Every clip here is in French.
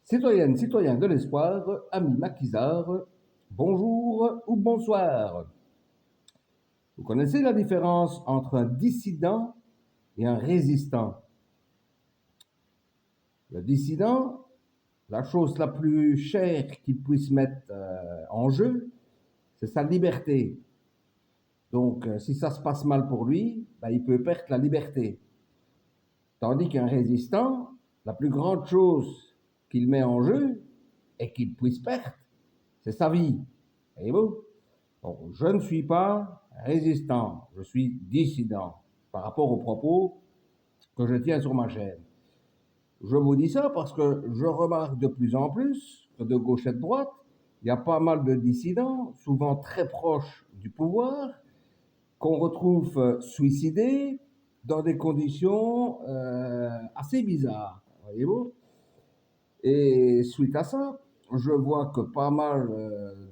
Citoyennes, citoyens de l'espoir, amis maquisards, bonjour ou bonsoir. Vous connaissez la différence entre un dissident et un résistant? Le dissident, la chose la plus chère qu'il puisse mettre en jeu, c'est sa liberté. Donc, si ça se passe mal pour lui, ben, il peut perdre la liberté. Tandis qu'un résistant, la plus grande chose qu'il met en jeu et qu'il puisse perdre, c'est sa vie. Voyez-vous? Bon, je ne suis pas résistant, je suis dissident par rapport aux propos que je tiens sur ma chaîne. Je vous dis ça parce que je remarque de plus en plus que de gauche et de droite, il y a pas mal de dissidents, souvent très proches du pouvoir, qu'on retrouve suicidés dans des conditions assez bizarres, voyez-vous. Et suite à ça, je vois que pas mal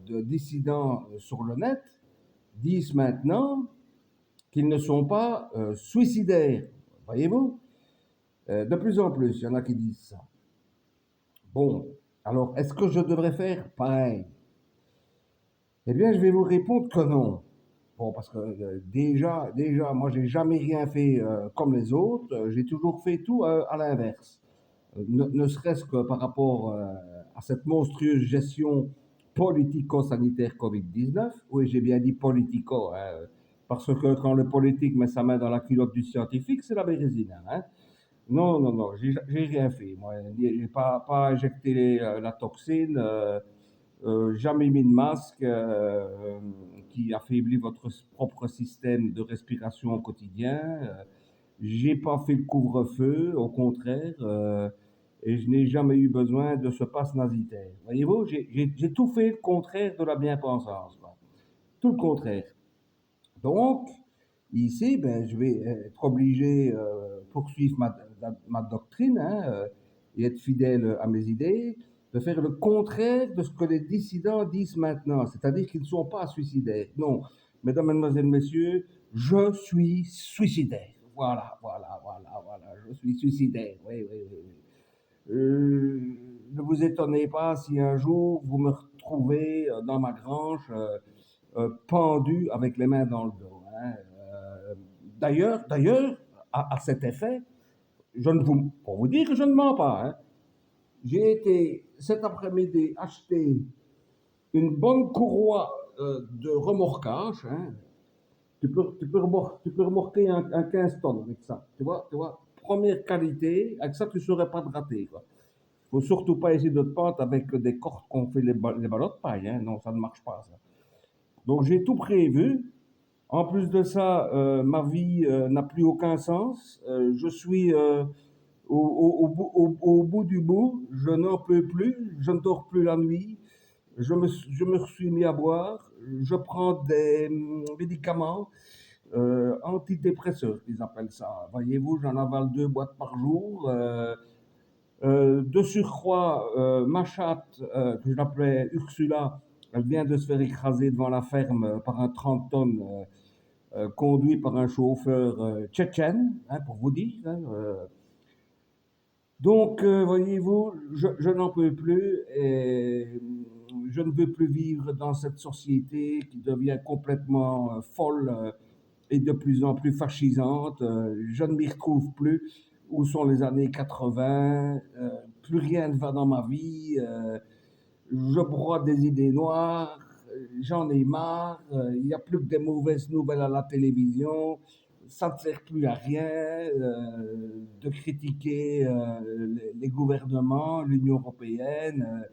de dissidents sur le net disent maintenant qu'ils ne sont pas suicidaires, voyez-vous. De plus en plus, il y en a qui disent ça. Bon, alors est-ce que je devrais faire pareil? Eh bien, je vais vous répondre que non. Bon, parce que déjà, moi, j'ai jamais rien fait comme les autres. J'ai toujours fait tout à l'inverse. Ne serait-ce que par rapport à cette monstrueuse gestion politico-sanitaire Covid-19. Oui, j'ai bien dit politico, hein, parce que quand le politique met sa main dans la culotte du scientifique, c'est la bérésine. Hein. Non, non, non, j'ai rien fait. Moi, j'ai pas injecté la toxine, jamais mis de masque qui affaiblit votre propre système de respiration au quotidien. J'ai pas fait le couvre-feu, au contraire, et je n'ai jamais eu besoin de ce passe nasitaire. Voyez-vous, j'ai tout fait le contraire de la bien-pensance, quoi. Tout le contraire. Donc, ici, ben, je vais être obligé de poursuivre ma doctrine hein, et être fidèle à mes idées, de faire le contraire de ce que les dissidents disent maintenant, c'est-à-dire qu'ils ne sont pas suicidaires. Non, mesdames, mesdemoiselles, messieurs, je suis suicidaire. Voilà, je suis suicidaire. Oui, oui, oui. Oui. Ne vous étonnez pas si un jour vous me retrouvez dans ma grange pendu avec les mains dans le dos. Hein. D'ailleurs, à cet effet, pour vous dire que je ne mens pas, hein, j'ai été cet après-midi acheter une bonne courroie de remorquage. Hein. Tu peux remorquer un 15 tonnes avec ça. Tu vois, première qualité, avec ça tu ne saurais pas te rater. Il ne faut surtout pas essayer de te pendre avec des cordes qu'on fait les ballots de paille. Hein. Non, ça ne marche pas. Ça. Donc j'ai tout prévu. En plus de ça, ma vie n'a plus aucun sens. Je suis au bout du bout. Je n'en peux plus. Je ne dors plus la nuit. Je me suis mis à boire. Je prends des médicaments antidépresseurs, qu'ils appellent ça. Voyez-vous, j'en avale 2 boîtes par jour. De surcroît, ma chatte, que je l'appelais Ursula, elle vient de se faire écraser devant la ferme par un 30 tonnes conduit par un chauffeur tchétchène, hein, pour vous dire. Hein, donc, voyez-vous, je n'en peux plus et je ne veux plus vivre dans cette société qui devient complètement folle et de plus en plus fascisante. Je ne m'y retrouve plus. Où sont les années 80? Plus rien ne va dans ma vie. Je broie des idées noires. J'en ai marre. Il n'y a plus que des mauvaises nouvelles à la télévision. Ça ne sert plus à rien de critiquer les gouvernements, l'Union européenne.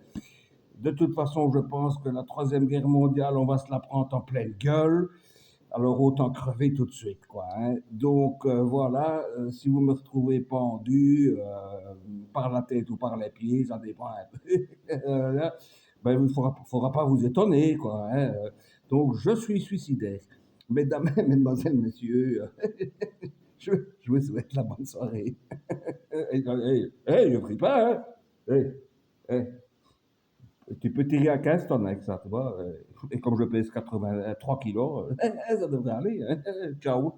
De toute façon, je pense que la Troisième Guerre mondiale, on va se la prendre en pleine gueule. Alors autant crever tout de suite, quoi. Hein. Donc voilà, si vous me retrouvez pendu par la tête ou par les pieds, ça dépend un peu. Ben, il ne faudra pas vous étonner, quoi. Hein. Donc je suis suicidaire. Mesdames, mesdemoiselles, messieurs, je, je vous souhaite la bonne soirée. Je prie pas, hein. Hey, hey. Tu peux tirer à 15 tonnes avec ça, tu vois. Et comme je pèse 83 kilos, ça devrait aller. Hein. Ciao.